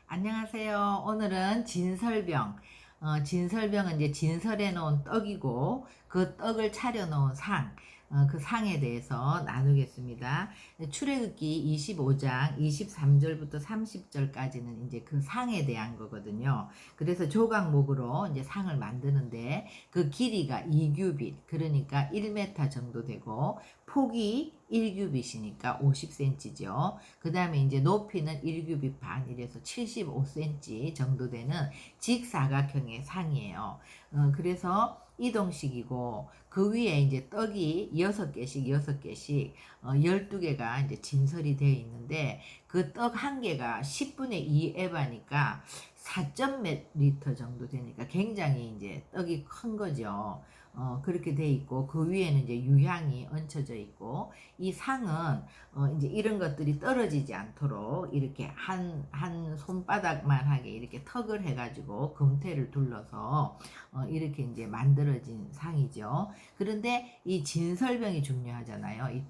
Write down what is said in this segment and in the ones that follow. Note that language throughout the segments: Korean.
안녕하세요. 오늘은 진설병. 진설병은 이제 진설해 놓은 떡이고 그 떡을 차려 놓은 상, 그 상에 대해서 나누겠습니다. 출애굽기 25장 23절부터 30절까지는 이제 그 상에 대한 거거든요. 그래서 조각목으로 이제 상을 만드는데 그 길이가 2규빗, 그러니까 1m 정도 되고 폭이 1규빗이니까 50cm죠. 그 다음에 이제 높이는 1규빗 반, 이래서 75cm 정도 되는 직사각형의 상이에요. 그래서 이동식이고 그 위에 이제 떡이 6개씩 6개씩 12개가 이제 진설이 되어 있는데 그 떡 한 개가 10분의 2 에바니까 4점 몇 리터 정도 되니까 굉장히 이제 떡이 큰 거죠. 그렇게 돼 있고 그 위에는 이제 유향이 얹혀져 있고 이 상은 이제 이런 것들이 떨어지지 않도록 이렇게 한 손바닥만 하게 이렇게 턱을 해가지고 금태를 둘러서 이렇게 이제 만들어진 상이죠. 그런데 이 진설병이 중요하잖아요.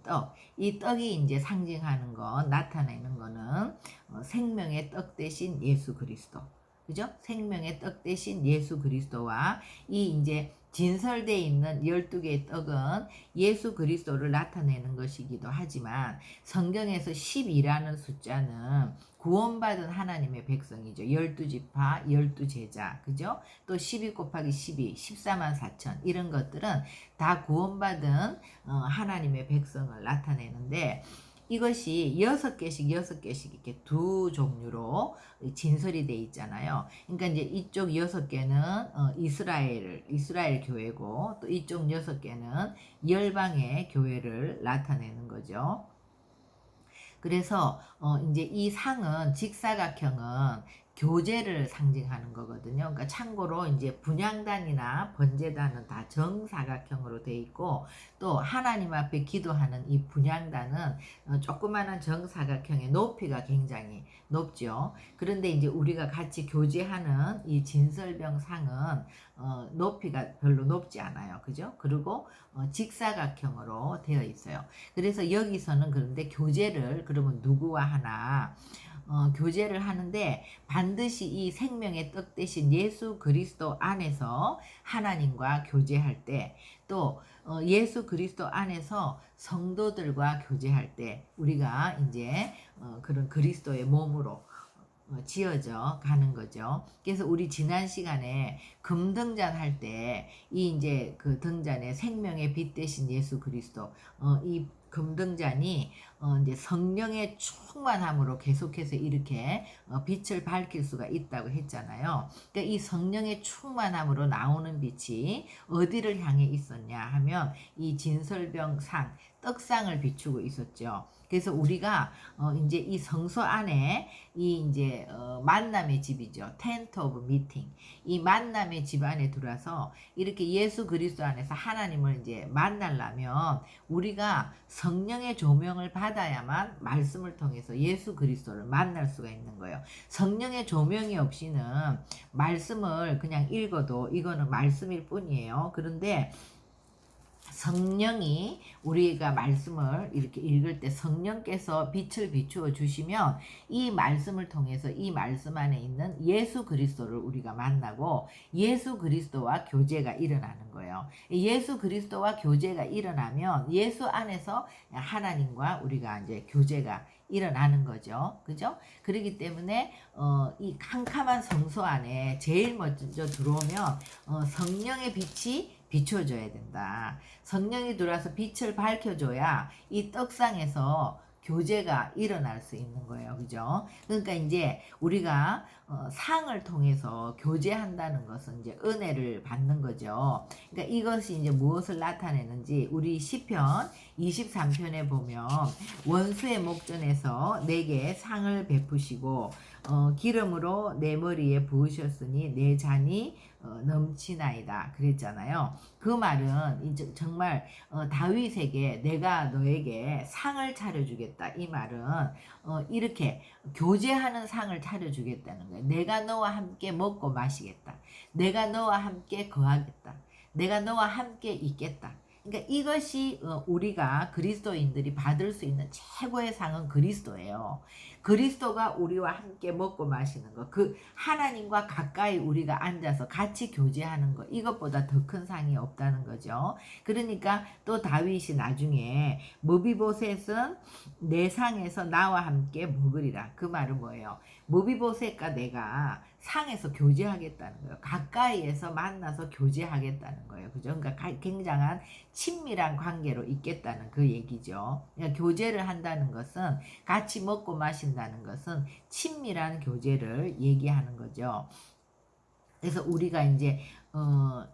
이 떡이 이제 상징하는 건, 나타내는 거는 생명의 떡 대신 예수 그리스도. 그죠? 생명의 떡 대신 예수 그리스도와 이 이제 진설되어 있는 12개의 떡은 예수 그리스도를 나타내는 것이기도 하지만 성경에서 10이라는 숫자는 구원받은 하나님의 백성이죠. 12지파, 12제자, 그죠? 또 12 곱하기 12, 14만 4천, 이런 것들은 다 구원받은 하나님의 백성을 나타내는데, 이것이 6개씩 6개씩 이렇게 두 종류로 진설이 돼 있잖아요. 그러니까 이제 이쪽 6개는 이스라엘 교회고, 또 이쪽 6개는 열방의 교회를 나타내는 거죠. 그래서 이제 이 상은, 직사각형은 교제를 상징하는 거거든요. 그러니까 참고로 이제 분향단이나 번제단은 다 정사각형으로 돼 있고, 또 하나님 앞에 기도하는 이 분향단은 조그마한 정사각형의 높이가 굉장히 높죠. 그런데 이제 우리가 같이 교제하는 이 진설병 상은 높이가 별로 높지 않아요. 그죠? 그리고 직사각형으로 되어 있어요. 그래서 여기서는 그런데 교제를 그러면 누구와 하나? 교제를 하는데 반드시 이 생명의 떡 대신 예수 그리스도 안에서 하나님과 교제할 때, 또 예수 그리스도 안에서 성도들과 교제할 때 우리가 이제 그런 그리스도의 몸으로 지어져 가는 거죠. 그래서 우리 지난 시간에 금등잔 할 때 이 이제 그 등잔에 생명의 빛 대신 예수 그리스도, 이 금등잔이 이제 성령의 충만함으로 계속해서 이렇게 빛을 밝힐 수가 있다고 했잖아요. 그러니까 이 성령의 충만함으로 나오는 빛이 어디를 향해 있었냐 하면 이 진설병 상, 떡상을 비추고 있었죠. 그래서 우리가 이제 이 성소 안에 이 이제 만남의 집이죠. 텐트 오브 미팅. 이 만남의 집 안에 들어와서 이렇게 예수 그리스도 안에서 하나님을 이제 만나려면 우리가 성령의 조명을 받아야만 말씀을 통해서 예수 그리스도를 만날 수가 있는 거예요. 성령의 조명이 없이는 말씀을 그냥 읽어도 이거는 말씀일 뿐이에요. 그런데 성령이, 우리가 말씀을 이렇게 읽을 때 성령께서 빛을 비추어 주시면 이 말씀을 통해서 이 말씀 안에 있는 예수 그리스도를 우리가 만나고 예수 그리스도와 교제가 일어나는 거예요. 예수 그리스도와 교제가 일어나면 예수 안에서 하나님과 우리가 이제 교제가 일어나는 거죠. 그죠? 그렇기 때문에 이 캄캄한 성소 안에 제일 먼저 들어오면 성령의 빛이 비춰줘야 된다. 성령이 들어와서 빛을 밝혀줘야 이 떡상에서 교제가 일어날 수 있는 거예요. 그죠? 그러니까 이제 우리가 상을 통해서 교제한다는 것은 이제 은혜를 받는 거죠. 그러니까 이것이 이제 무엇을 나타내는지 우리 시편 23편에 보면, 원수의 목전에서 내게 상을 베푸시고 기름으로 내 머리에 부으셨으니 내 잔이 넘치나이다 그랬잖아요. 그 말은 이제 정말 다윗에게 내가 너에게 상을 차려주겠다, 이 말은 이렇게 교제하는 상을 차려주겠다는 거예요. 내가 너와 함께 먹고 마시겠다. 내가 너와 함께 거하겠다. 내가 너와 함께 있겠다. 그러니까 이것이 우리가 그리스도인들이 받을 수 있는 최고의 상은 그리스도예요. 그리스도가 우리와 함께 먹고 마시는 거, 그 하나님과 가까이 우리가 앉아서 같이 교제하는 거, 이것보다 더 큰 상이 없다는 거죠. 그러니까 또 다윗이 나중에 무비보셋은 내 상에서 나와 함께 먹으리라. 그 말은 뭐예요? 무비보셋과 내가 상에서 교제하겠다는 거예요. 가까이에서 만나서 교제하겠다는 거예요. 그죠? 그러니까 굉장한 친밀한 관계로 있겠다는 그 얘기죠. 그러니까 교제를 한다는 것은, 같이 먹고 마신다는 것은 친밀한 교제를 얘기하는 거죠. 그래서 우리가 이제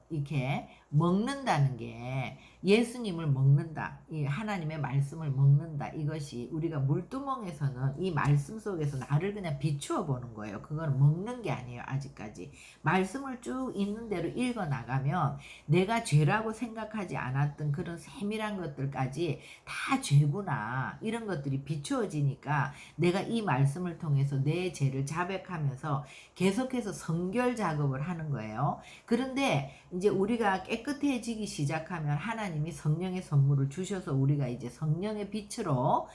이렇게 먹는다는 게, 예수님을 먹는다, 이 하나님의 말씀을 먹는다, 이것이 우리가 물두멍에서는 이 말씀 속에서 나를 그냥 비추어 보는 거예요. 그건 먹는 게 아니에요. 아직까지 말씀을 쭉 있는 대로 읽어 나가면 내가 죄라고 생각하지 않았던 그런 세밀한 것들까지 다 죄구나, 이런 것들이 비추어지니까 내가 이 말씀을 통해서 내 죄를 자백하면서 계속해서 성결 작업을 하는 거예요. 그런데 이제 우리가 깨끗해지기 시작하면 하나님이 성령의 선물을 주셔서 우리가 이제 성령의 빛으로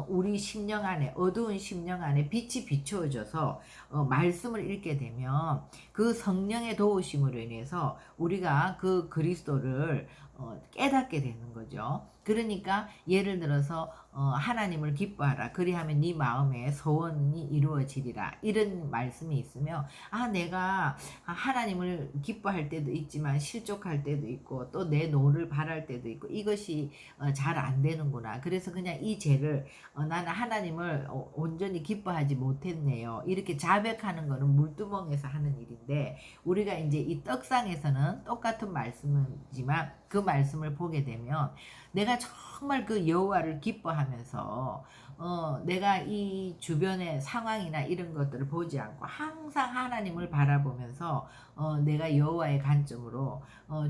우리 심령 안에, 어두운 심령 안에 빛이 비추어져서 말씀을 읽게 되면 그 성령의 도우심으로 인해서 우리가 그 그리스도를 깨닫게 되는 거죠. 그러니까 예를 들어서 하나님을 기뻐하라, 그리하면 네 마음에 소원이 이루어지리라, 이런 말씀이 있으면, 내가 하나님을 기뻐할 때도 있지만 실족할 때도 있고 또 내 노를 바랄 때도 있고 이것이 잘 안 되는구나, 그래서 그냥 이 죄를 나는 하나님을 온전히 기뻐하지 못했네요, 이렇게 자백하는 거는 물두멍에서 하는 일인데, 우리가 이제 이 떡상에서는 똑같은 말씀이지만 그 말씀을 보게 되면 내가 정말 그 여호와를 기뻐하면서 내가 이 주변의 상황이나 이런 것들을 보지 않고 항상 하나님을 바라보면서 내가 여호와의 관점으로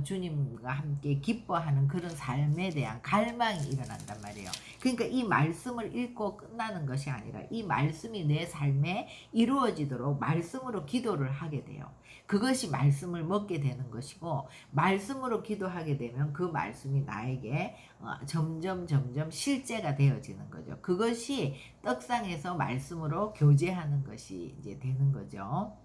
주님과 함께 기뻐하는 그런 삶에 대한 갈망이 일어난단 말이에요. 그러니까 이 말씀을 읽고 끝나는 것이 아니라 이 말씀이 내 삶에 이루어지도록 말씀으로 기도를 하게 돼요. 그것이 말씀을 먹게 되는 것이고, 말씀으로 기도하게 되면 그 말씀이 나에게 점점 실제가 되어지는 거죠. 그것이 떡상에서 말씀으로 교제하는 것이 이제 되는 거죠.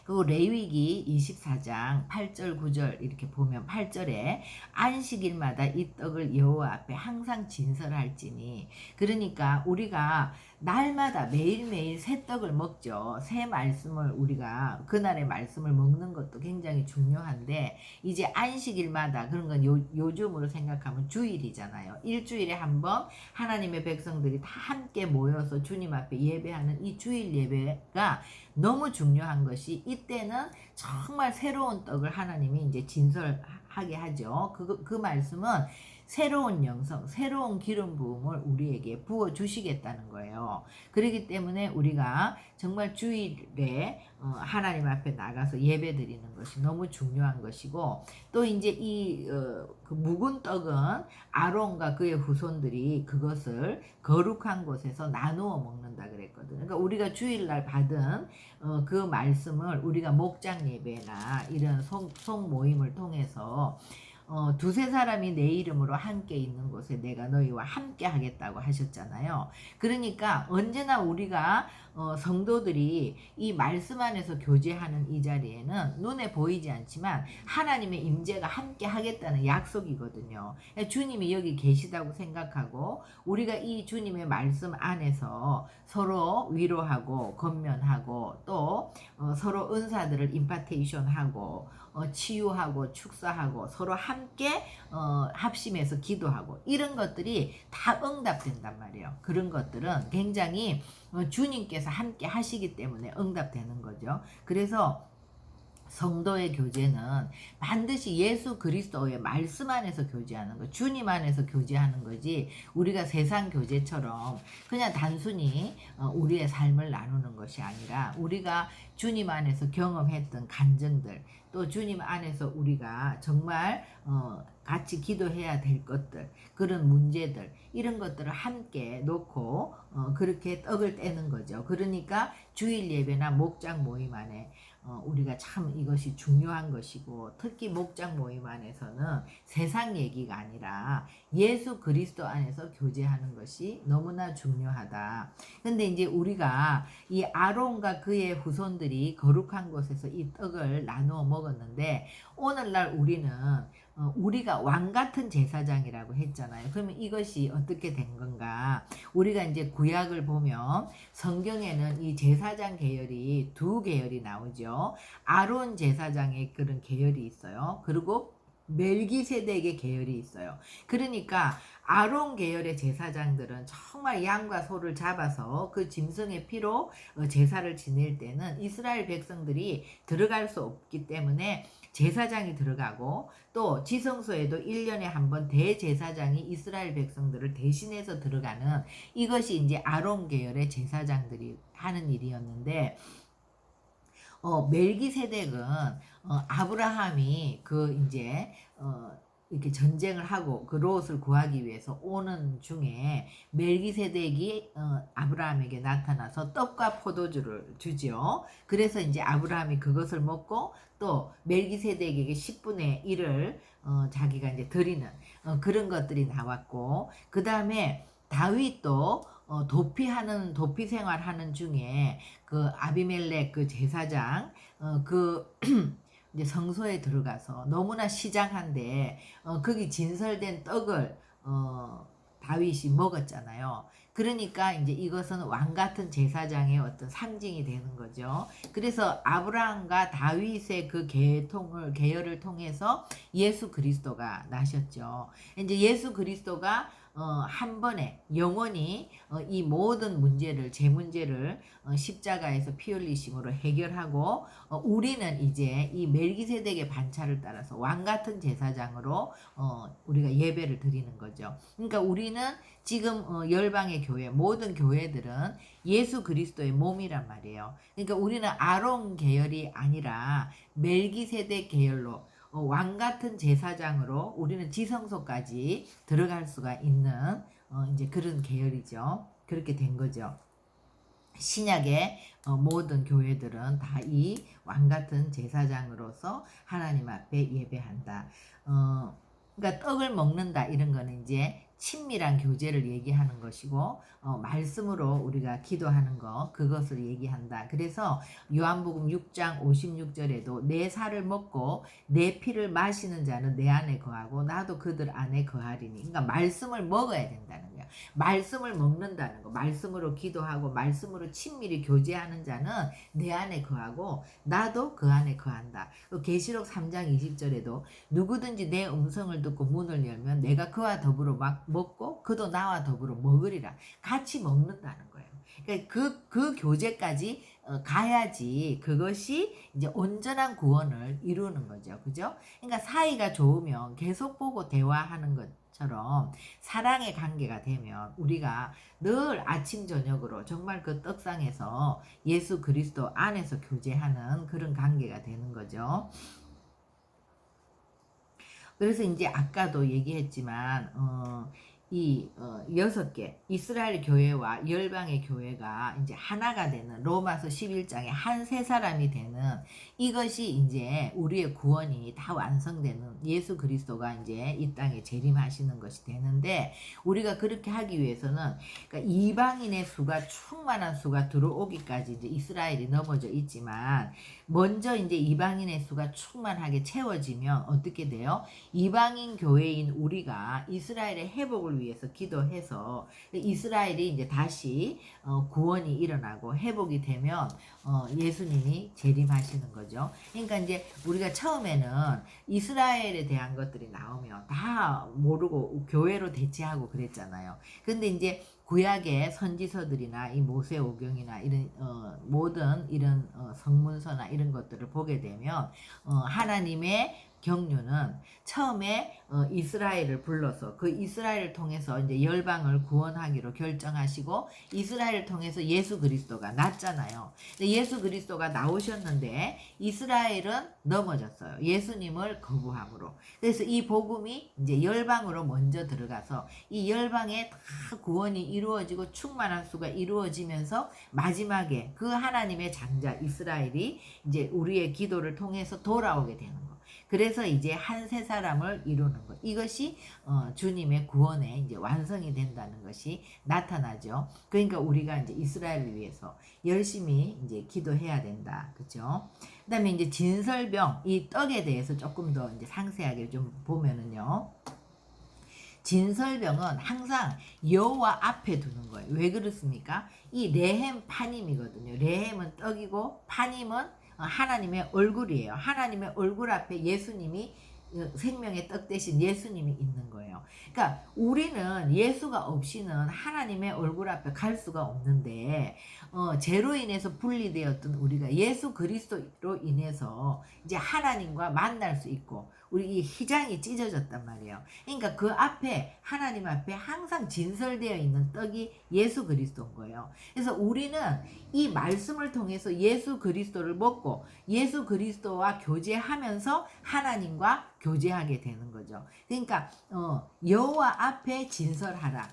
그리고 레위기 24장 8절 9절 이렇게 보면, 8절에 안식일마다 이 떡을 여호와 앞에 항상 진설할지니, 그러니까 우리가 날마다 매일매일 새 떡을 먹죠. 새 말씀을, 우리가 그날의 말씀을 먹는 것도 굉장히 중요한데, 이제 안식일마다, 그런 건 요즘으로 생각하면 주일이잖아요. 일주일에 한 번 하나님의 백성들이 다 함께 모여서 주님 앞에 예배하는 이 주일 예배가 너무 중요한 것이, 이때는 정말 새로운 떡을 하나님이 이제 진설하게 하죠. 그 말씀은 새로운 영성, 새로운 기름 부음을 우리에게 부어 주시겠다는 거예요. 그렇기 때문에 우리가 정말 주일에 하나님 앞에 나가서 예배 드리는 것이 너무 중요한 것이고, 또 이제 그 묵은 떡은 아론과 그의 후손들이 그것을 거룩한 곳에서 나누어 먹는다 그랬거든요. 그러니까 우리가 주일날 받은 그 말씀을 우리가 목장 예배나 이런 송 모임을 통해서 두세 사람이 내 이름으로 함께 있는 곳에 내가 너희와 함께 하겠다고 하셨잖아요. 그러니까 언제나 우리가 성도들이 이 말씀 안에서 교제하는 이 자리에는 눈에 보이지 않지만 하나님의 임재가 함께 하겠다는 약속이거든요. 주님이 여기 계시다고 생각하고 우리가 이 주님의 말씀 안에서 서로 위로하고 권면하고 또 서로 은사들을 임파테이션하고 치유하고 축사하고 서로 함께 합심해서 기도하고, 이런 것들이 다 응답된단 말이에요. 그런 것들은 굉장히 주님께서 함께 하시기 때문에 응답되는 거죠. 그래서 성도의 교제는 반드시 예수 그리스도의 말씀 안에서 교제하는 거, 주님 안에서 교제하는 거지, 우리가 세상 교제처럼 그냥 단순히 우리의 삶을 나누는 것이 아니라, 우리가 주님 안에서 경험했던 간증들, 또 주님 안에서 우리가 정말 같이 기도해야 될 것들, 그런 문제들, 이런 것들을 함께 놓고 그렇게 떡을 떼는 거죠. 그러니까 주일 예배나 목장 모임 안에 우리가 참 이것이 중요한 것이고, 특히 목장 모임 안에서는 세상 얘기가 아니라 예수 그리스도 안에서 교제하는 것이 너무나 중요하다. 근데 이제 우리가 이 아론과 그의 후손들이 거룩한 곳에서 이 떡을 나누어 먹었는데, 오늘날 우리는 우리가 왕 같은 제사장이라고 했잖아요. 그러면 이것이 어떻게 된 건가? 우리가 이제 구약을 보면 성경에는 이 제사장 계열이 두 계열이 나오죠. 아론 제사장의 그런 계열이 있어요. 그리고 멜기세덱의 계열이 있어요. 그러니까 아론 계열의 제사장들은 정말 양과 소를 잡아서 그 짐승의 피로 제사를 지낼 때는 이스라엘 백성들이 들어갈 수 없기 때문에 제사장이 들어가고, 또 지성소에도 1년에 한 번 대제사장이 이스라엘 백성들을 대신해서 들어가는, 이것이 이제 아론 계열의 제사장들이 하는 일이었는데, 멜기세덱은 아브라함이 그 이제 이렇게 전쟁을 하고 그 롯을 구하기 위해서 오는 중에 멜기세덱이 아브라함에게 나타나서 떡과 포도주를 주지요. 그래서 이제 아브라함이 그것을 먹고 또 멜기세덱에게 10분의 1을 자기가 이제 드리는 그런 것들이 나왔고, 그 다음에 다윗도 도피 생활하는 중에 그 아비멜렉 그 제사장 그 이제 성소에 들어가서 너무나 시장한데 거기 진설된 떡을 다윗이 먹었잖아요. 그러니까 이제 이것은 왕 같은 제사장의 어떤 상징이 되는 거죠. 그래서 아브라함과 다윗의 그 계열을 통해서 예수 그리스도가 나셨죠. 이제 예수 그리스도가 한 번에 영원히 이 모든 문제를, 제 문제를 십자가에서 피 흘리심으로 해결하고, 우리는 이제 이 멜기세덱의 반차를 따라서 왕 같은 제사장으로 우리가 예배를 드리는 거죠. 그러니까 우리는 지금 열방의 교회, 모든 교회들은 예수 그리스도의 몸이란 말이에요. 그러니까 우리는 아론 계열이 아니라 멜기세덱 계열로 왕 같은 제사장으로 우리는 지성소까지 들어갈 수가 있는 이제 그런 계열이죠. 그렇게 된 거죠. 신약의 모든 교회들은 다 이 왕 같은 제사장으로서 하나님 앞에 예배한다. 그러니까 떡을 먹는다 이런 거는 이제 친밀한 교제를 얘기하는 것이고, 말씀으로 우리가 기도하는 거, 그것을 얘기한다. 그래서 요한복음 6장 56절에도 내 살을 먹고 내 피를 마시는 자는 내 안에 거하고 나도 그들 안에 거하리니. 그러니까 말씀을 먹어야 된다는 거야. 말씀을 먹는다는 거, 말씀으로 기도하고 말씀으로 친밀히 교제하는 자는 내 안에 거하고 나도 그 안에 거한다. 계시록 3장 20절에도 누구든지 내 음성을 듣고 문을 열면 내가 그와 더불어 막 먹고 그도 나와 더불어 먹으리라. 같이 먹는다는 거예요. 그러니까 그 교제까지 가야지 그것이 이제 온전한 구원을 이루는 거죠. 그죠? 그러니까 사이가 좋으면 계속 보고 대화하는 것처럼 사랑의 관계가 되면 우리가 늘 아침 저녁으로 정말 그 떡상에서 예수 그리스도 안에서 교제하는 그런 관계가 되는 거죠. 그래서 이제 아까도 얘기했지만 이 6개 이스라엘 교회와 열방의 교회가 이제 하나가 되는, 로마서 11장에 한 세 사람이 되는, 이것이 이제 우리의 구원이 다 완성되는, 예수 그리스도가 이제 이 땅에 재림하시는 것이 되는데, 우리가 그렇게 하기 위해서는 그러니까 이방인의 수가, 충만한 수가 들어오기까지 이제 이스라엘이 넘어져 있지만, 먼저 이제 이방인의 수가 충만하게 채워지면 어떻게 돼요? 이방인 교회인 우리가 이스라엘의 회복을 위해서 기도해서 이스라엘이 이제 다시 구원이 일어나고 회복이 되면 예수님이 재림하시는 거죠. 그러니까 이제 우리가 처음에는 이스라엘에 대한 것들이 나오면 다 모르고 교회로 대체하고 그랬잖아요. 근데 이제 구약의 선지서들이나 이 모세오경이나 이런 모든 이런 성문서나 이런 것들을 보게 되면 하나님의 경륜은 처음에 이스라엘을 불러서 그 이스라엘을 통해서 이제 열방을 구원하기로 결정하시고 이스라엘을 통해서 예수 그리스도가 났잖아요. 근데 예수 그리스도가 나오셨는데 이스라엘은 넘어졌어요. 예수님을 거부함으로. 그래서 이 복음이 이제 열방으로 먼저 들어가서 이 열방에 다 구원이 이루어지고 충만한 수가 이루어지면서 마지막에 그 하나님의 장자 이스라엘이 이제 우리의 기도를 통해서 돌아오게 되는 거. 그래서 이제 한 세 사람을 이루는 것. 이것이 주님의 구원의 이제 완성이 된다는 것이 나타나죠. 그러니까 우리가 이제 이스라엘을 위해서 열심히 이제 기도해야 된다. 그죠? 그다음에 이제 진설병, 이 떡에 대해서 조금 더 이제 상세하게 좀 보면은요. 진설병은 항상 여호와 앞에 두는 거예요. 왜 그렇습니까? 이 레헴 파님이거든요. 레헴은 떡이고 파님은 하나님의 얼굴이에요. 하나님의 얼굴 앞에 예수님이 생명의 떡 대신 예수님이 있는 거예요. 그러니까 우리는 예수가 없이는 하나님의 얼굴 앞에 갈 수가 없는데 죄로 인해서 분리되었던 우리가 예수 그리스도로 인해서 이제 하나님과 만날 수 있고 우리 이 휘장이 찢어졌단 말이에요. 그러니까 그 앞에 하나님 앞에 항상 진설되어 있는 떡이 예수 그리스도인 거예요. 그래서 우리는 이 말씀을 통해서 예수 그리스도를 먹고 예수 그리스도와 교제하면서 하나님과 교제하게 되는 거죠. 그러니까 여호와 앞에 진설하라.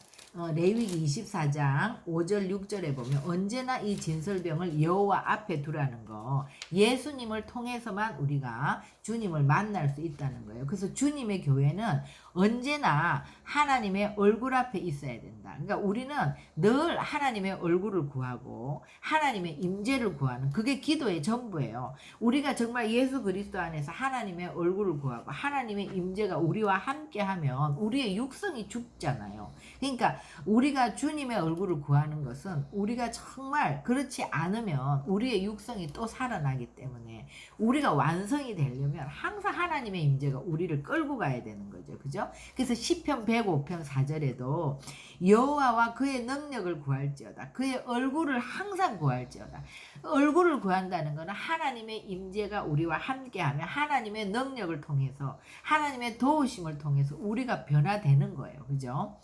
레위기 24장 5절 6절에 보면 언제나 이 진설병을 여호와 앞에 두라는 거. 예수님을 통해서만 우리가 주님을 만날 수 있다는 거예요. 그래서 주님의 교회는 언제나 하나님의 얼굴 앞에 있어야 된다. 그러니까 우리는 늘 하나님의 얼굴을 구하고 하나님의 임재를 구하는 그게 기도의 전부예요. 우리가 정말 예수 그리스도 안에서 하나님의 얼굴을 구하고 하나님의 임재가 우리와 함께하면 우리의 육성이 죽잖아요. 그러니까 우리가 주님의 얼굴을 구하는 것은 우리가 정말 그렇지 않으면 우리의 육성이 또 살아나기 때문에 우리가 완성이 되려면 항상 하나님의 임재가 우리를 끌고 가야 되는 거죠. 그죠? 그래서 시편 105편 4절에도 여호와와 그의 능력을 구할지어다. 그의 얼굴을 항상 구할지어다. 얼굴을 구한다는 것은 하나님의 임재가 우리와 함께하면 하나님의 능력을 통해서 하나님의 도우심을 통해서 우리가 변화되는 거예요. 그죠?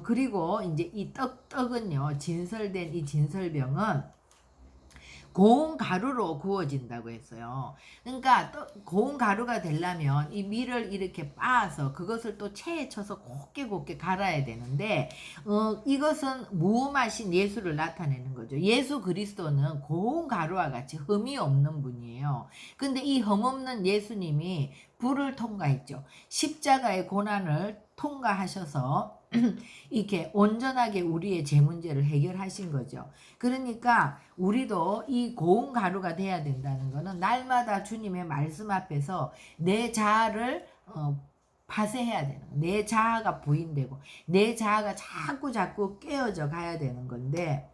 그리고 이제 이 떡은요, 진설된 이 진설병은 고운 가루로 구워진다고 했어요. 그러니까 고운 가루가 되려면 이 밀을 이렇게 빻아서 그것을 또 체에 쳐서 곱게 갈아야 되는데 이것은 무음하신 예수를 나타내는 거죠. 예수 그리스도는 고운 가루와 같이 흠이 없는 분이에요. 근데 이 흠 없는 예수님이 불을 통과했죠. 십자가의 고난을 통과하셔서 이렇게 온전하게 우리의 죄 문제를 해결하신 거죠. 그러니까 우리도 이 고운 가루가 돼야 된다는 것은 날마다 주님의 말씀 앞에서 내 자아를 파쇄해야 되는 거예요. 내 자아가 부인되고 내 자아가 자꾸 깨어져 가야 되는 건데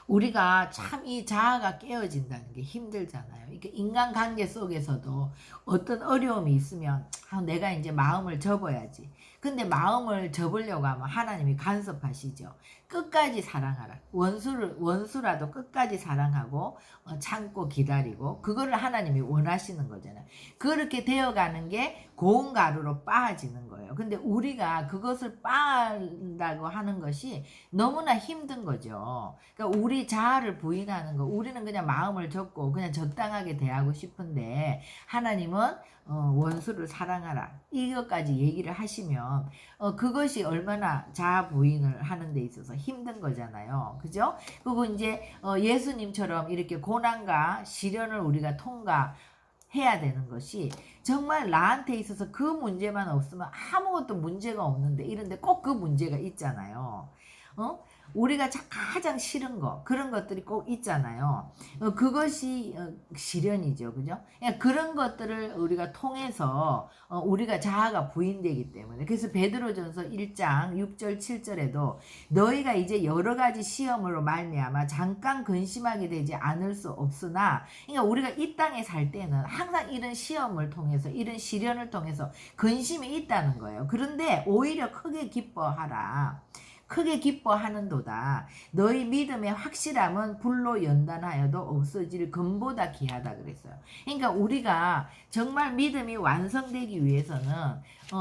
우리가 참 이 자아가 깨어진다는 게 힘들잖아요. 이게 인간관계 속에서도 어떤 어려움이 있으면 내가 이제 마음을 접어야지. 근데 마음을 접으려고 하면 하나님이 간섭하시죠. 끝까지 사랑하라. 원수라도 끝까지 사랑하고 참고 기다리고 그거를 하나님이 원하시는 거잖아요. 그렇게 되어가는 게 고운 가루로 빻아지는 거예요. 근데 우리가 그것을 빻는다고 하는 것이 너무나 힘든 거죠. 그러니까 우리 자아를 부인하는 거, 우리는 그냥 마음을 접고 그냥 적당하게 대하고 싶은데 하나님은 원수를 사랑하라 이것까지 얘기를 하시면 그것이 얼마나 자아 부인을 하는 데 있어서 힘든 거잖아요. 그죠? 그리고 이제 예수님처럼 이렇게 고난과 시련을 우리가 통과해야 되는 것이 정말 나한테 있어서 그 문제만 없으면 아무것도 문제가 없는데 이런데 꼭 그 문제가 있잖아요. 우리가 가장 싫은 거 그런 것들이 꼭 있잖아요. 그것이 시련이죠. 그죠? 그런 것들을 우리가 통해서 우리가 자아가 부인되기 때문에 그래서 베드로전서 1장 6절 7절에도 너희가 이제 여러 가지 시험으로 말미암아 잠깐 근심하게 되지 않을 수 없으나 그러니까 우리가 이 땅에 살 때는 항상 이런 시험을 통해서 이런 시련을 통해서 근심이 있다는 거예요. 그런데 오히려 크게 기뻐하라. 크게 기뻐하는도다. 너희 믿음의 확실함은 불로 연단하여도 없어질 금보다 귀하다 그랬어요. 그러니까 우리가 정말 믿음이 완성되기 위해서는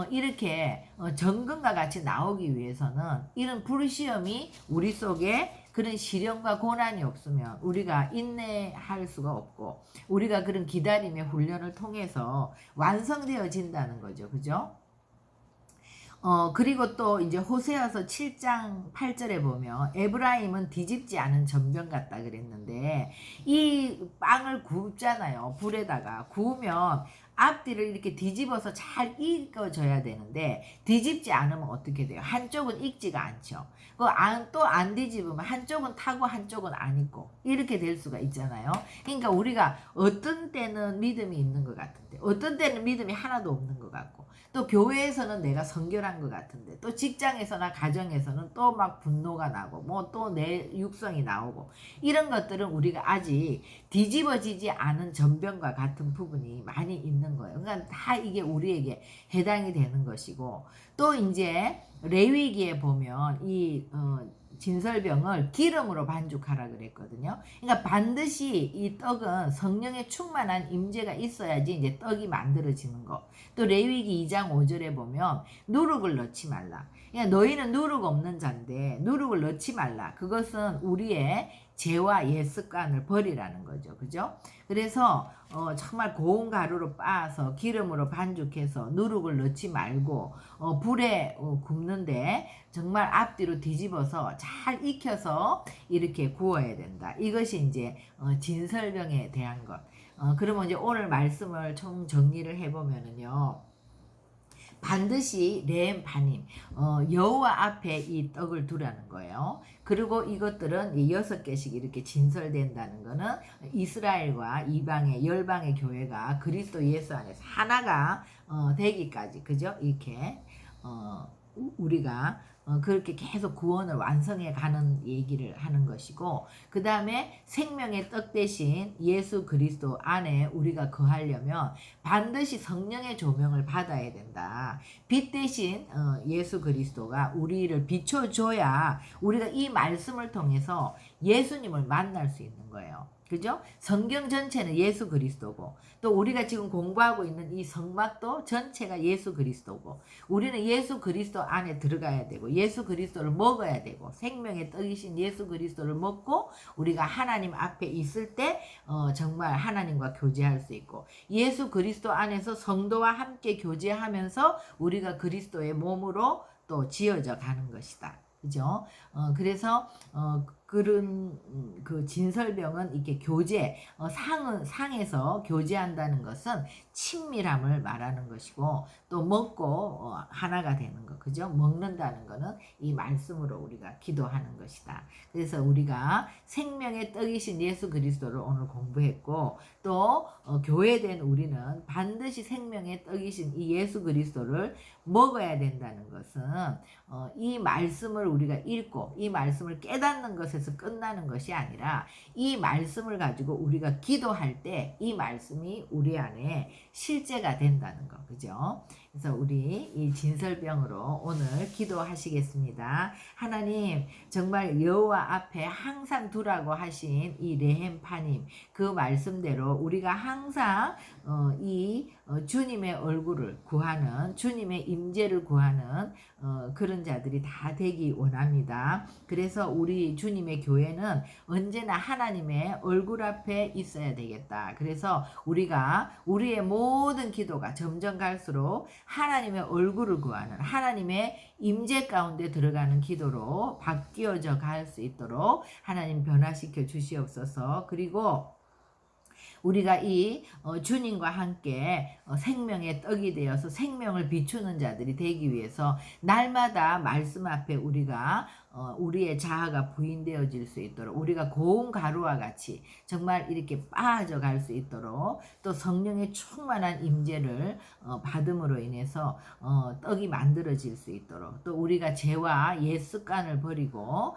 이렇게 정금과 같이 나오기 위해서는 이런 불시험이 우리 속에 그런 시련과 고난이 없으면 우리가 인내할 수가 없고 우리가 그런 기다림의 훈련을 통해서 완성되어진다는 거죠. 그죠? 그리고 또 이제 호세아서 7장 8절에 보면 에브라임은 뒤집지 않은 전병 같다 그랬는데 이 빵을 굽잖아요. 불에다가 구우면 앞뒤를 이렇게 뒤집어서 잘 익어져야 되는데 뒤집지 않으면 어떻게 돼요? 한쪽은 익지가 않죠. 또 안 뒤집으면 한쪽은 타고 한쪽은 안 익고 이렇게 될 수가 있잖아요. 그러니까 우리가 어떤 때는 믿음이 있는 것 같은데 어떤 때는 믿음이 하나도 없는 것 같고 또 교회에서는 내가 성결한 것 같은데 또 직장에서나 가정에서는 또 막 분노가 나고 뭐 또 내 육성이 나오고 이런 것들은 우리가 아직 뒤집어지지 않은 전병과 같은 부분이 많이 있는 거예요. 그러니까 다 이게 우리에게 해당이 되는 것이고 또 이제 레위기에 보면 이 진설병을 기름으로 반죽하라 그랬거든요. 그러니까 반드시 이 떡은 성령의 충만한 임재가 있어야지 이제 떡이 만들어지는 거. 또 레위기 2장 5절에 보면 누룩을 넣지 말라. 그러니까 너희는 누룩 없는 자인데 누룩을 넣지 말라. 그것은 우리의 죄와 옛 습관을 버리라는 거죠. 그죠? 그래서 정말 고운 가루로 빻아서 기름으로 반죽해서 누룩을 넣지 말고 불에 굽는데 정말 앞뒤로 뒤집어서 잘 익혀서 이렇게 구워야 된다. 이것이 이제 진설병에 대한 것. 그러면 이제 오늘 말씀을 총 정리를 해보면은요. 반드시 레엠파님 여호와 앞에 이 떡을 두라는 거예요. 그리고 이것들은 6개씩 이렇게 진설된다는 거는 이스라엘과 이방의 열방의 교회가 그리스도 예수 안에서 하나가 되기까지 그죠? 이렇게 우리가 그렇게 계속 구원을 완성해 가는 얘기를 하는 것이고 그 다음에 생명의 떡 대신 예수 그리스도 안에 우리가 거하려면 반드시 성령의 조명을 받아야 된다. 빛 대신 예수 그리스도가 우리를 비춰줘야 우리가 이 말씀을 통해서 예수님을 만날 수 있는 거예요. 그죠? 성경 전체는 예수 그리스도고 또 우리가 지금 공부하고 있는 이 성막도 전체가 예수 그리스도고 우리는 예수 그리스도 안에 들어가야 되고 예수 그리스도를 먹어야 되고 생명의 떡이신 예수 그리스도를 먹고 우리가 하나님 앞에 있을 때 정말 하나님과 교제할 수 있고 예수 그리스도 안에서 성도와 함께 교제하면서 우리가 그리스도의 몸으로 또 지어져 가는 것이다. 그죠? 그래서 그런 그 진설병은 이렇게 교제 상에서 교제한다는 것은 친밀함을 말하는 것이고 또 먹고 하나가 되는 것 그죠? 먹는다는 것은 이 말씀으로 우리가 기도하는 것이다. 그래서 우리가 생명의 떡이신 예수 그리스도를 오늘 공부했고 또 교회된 우리는 반드시 생명의 떡이신 이 예수 그리스도를 먹어야 된다는 것은 이 말씀을 우리가 읽고 이 말씀을 깨닫는 것에서 끝나는 것이 아니라 이 말씀을 가지고 우리가 기도할 때 이 말씀이 우리 안에 실제가 된다는 거 그죠? 그래서 우리 이 진설병으로 오늘 기도하시겠습니다. 하나님 정말 여호와 앞에 항상 두라고 하신 이 레헴파님 그 말씀대로 우리가 항상 이 주님의 얼굴을 구하는 주님의 임재를 구하는 그런 자들이 다 되기 원합니다. 그래서 우리 주님의 교회는 언제나 하나님의 얼굴 앞에 있어야 되겠다. 그래서 우리가 우리의 모든 기도가 점점 갈수록 하나님의 얼굴을 구하는 하나님의 임재 가운데 들어가는 기도로 바뀌어져 갈 수 있도록 하나님 변화시켜 주시옵소서. 그리고 우리가 이 주님과 함께 생명의 떡이 되어서 생명을 비추는 자들이 되기 위해서 날마다 말씀 앞에 우리가 우리의 자아가 부인되어질 수 있도록 우리가 고운 가루와 같이 정말 이렇게 빠져갈 수 있도록 또 성령의 충만한 임재를 받음으로 인해서 떡이 만들어질 수 있도록 또 우리가 죄와 옛 습관을 버리고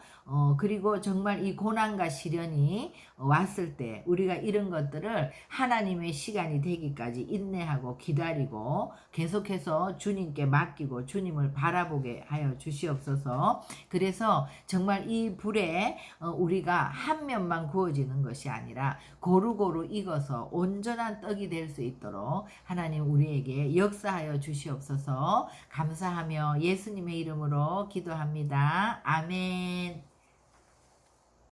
그리고 정말 이 고난과 시련이 왔을 때 우리가 이런 것들을 하나님의 시간이 되기까지 인내하고 기다리고 계속해서 주님께 맡기고 주님을 바라보게 하여 주시옵소서. 그래서 정말 이 불에 우리가 한 면만 구워지는 것이 아니라 고루고루 익어서 온전한 떡이 될 수 있도록 하나님 우리에게 역사하여 주시옵소서. 감사하며 예수님의 이름으로 기도합니다. 아멘.